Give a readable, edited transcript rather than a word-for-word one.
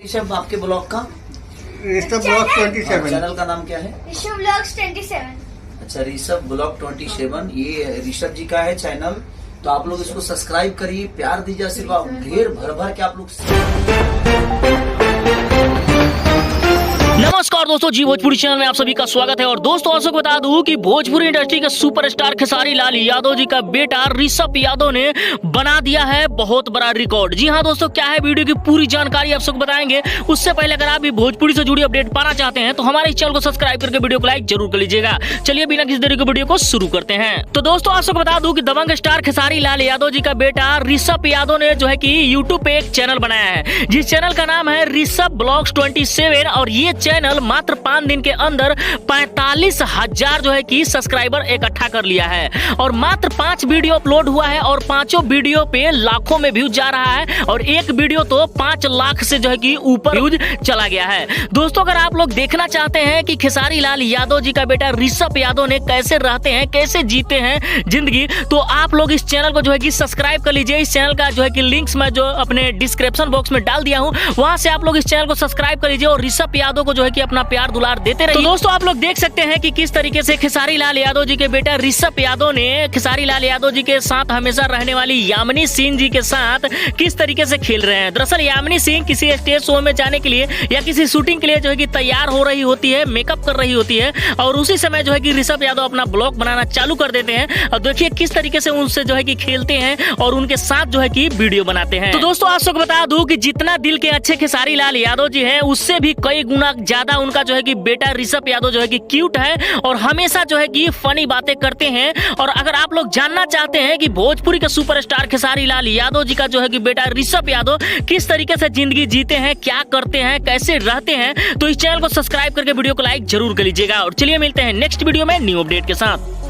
ऋषभ, आपके ब्लॉग का Rishabh blog 27। Channel का नाम क्या है? ऋषभ ब्लॉग्स 27। अच्छा, ऋषभ ब्लॉग 27, ये ऋषभ जी का है चैनल। तो आप लोग इसको सब्सक्राइब करिए, प्यार दीजिए, आशीर्वाद ढेर भर भर के आप लोग। नमस्कार दोस्तों, जी भोजपुरी चैनल में आप सभी का स्वागत है। और दोस्तों आपको बता दूं कि भोजपुरी इंडस्ट्री के सुपरस्टार खेसारी लाल यादव जी का बेटा ऋषभ यादव ने बना दिया है बहुत बड़ा रिकॉर्ड। जी हाँ दोस्तों, क्या है वीडियो की पूरी जानकारी आप सबको बताएंगे। उससे पहले अगर आप भी भोजपुरी से जुड़ी अपडेट पाना चाहते हैं तो हमारे इस चैनल को सब्सक्राइब करके वीडियो को लाइक जरूर कर लीजिएगा। चलिए बिना किसी देरी के वीडियो को शुरू करते हैं। तो दोस्तों आप सबको बता दूं कि दबंग स्टार खेसारी लाल यादव जी का बेटा ऋषभ यादव ने जो है कि यूट्यूब पे एक चैनल बनाया है, जिस चैनल का नाम है ऋषभ ब्लॉग्स 27। और ये चैनल मात्र 5 दिन के अंदर 45,000 जो है कि सब्सक्राइबर इकट्ठा कर लिया है। और मात्र 5 वीडियो अपलोड हुआ है और 5 वीडियो पे लाखों में व्यूज जा रहा है। और एक वीडियो तो 5 लाख से जो है कि ऊपर व्यूज चला गया है। दोस्तों अगर आप लोग देखना चाहते हैं कि खेसारी लाल यादव जी का बेटा ऋषभ यादव ने कैसे रहते हैं, कैसे जीते हैं जिंदगी, तो आप लोग इस चैनल को जो है कि सब्सक्राइब कर लीजिए। इस चैनल का जो है कि लिंक्स मैं जो अपने डिस्क्रिप्शन बॉक्स में डाल दिया हूं, वहां से आप लोग इस चैनल को सब्सक्राइब कर लीजिए और ऋषभ यादव को जो है कि अपना प्यार दुलार देते रहिए। तो दोस्तों आप लोग देख सकते हैं कि किस तरीके से खेसारी लाल यादव जी के बेटा ऋषभ यादव ने खेसारी लाल यादव जी के साथ हमेशा रहने वाली यामिनी सिंह जी के साथ किस तरीके से खेल रहे हैं। दरअसल यामिनी सिंह किसी स्टेज शो में जाने के लिए या किसी शूटिंग के लिए जो है कि तैयार हो रही होती है, मेकअप कर रही होती है, और उसी समय जो है कि ऋषभ यादव अपना ब्लॉग बनाना चालू कर देते हैं। और देखिए किस तरीके से उनसे जो है कि खेलते हैं और उनके साथ जो है कि वीडियो बनाते हैं। तो दोस्तों आप सबको बता दूं कि जितना दिल के अच्छे खेसारी लाल यादव जी हैं, उससे भी कई गुना ज्यादा उनका जो है कि बेटा ऋषभ यादव जो है कि क्यूट है और हमेशा जो है कि फनी बातें करते हैं। और अगर आप लोग जानना चाहते हैं कि भोजपुरी के सुपरस्टार खेसारी लाल यादव जी का जो है कि बेटा ऋषभ यादव किस तरीके से जिंदगी जीते हैं, क्या करते हैं, कैसे रहते हैं, तो इस चैनल को सब्सक्राइब करके वीडियो को लाइक जरूर कर लीजिएगा। और चलिए मिलते हैं नेक्स्ट वीडियो में न्यू अपडेट के साथ।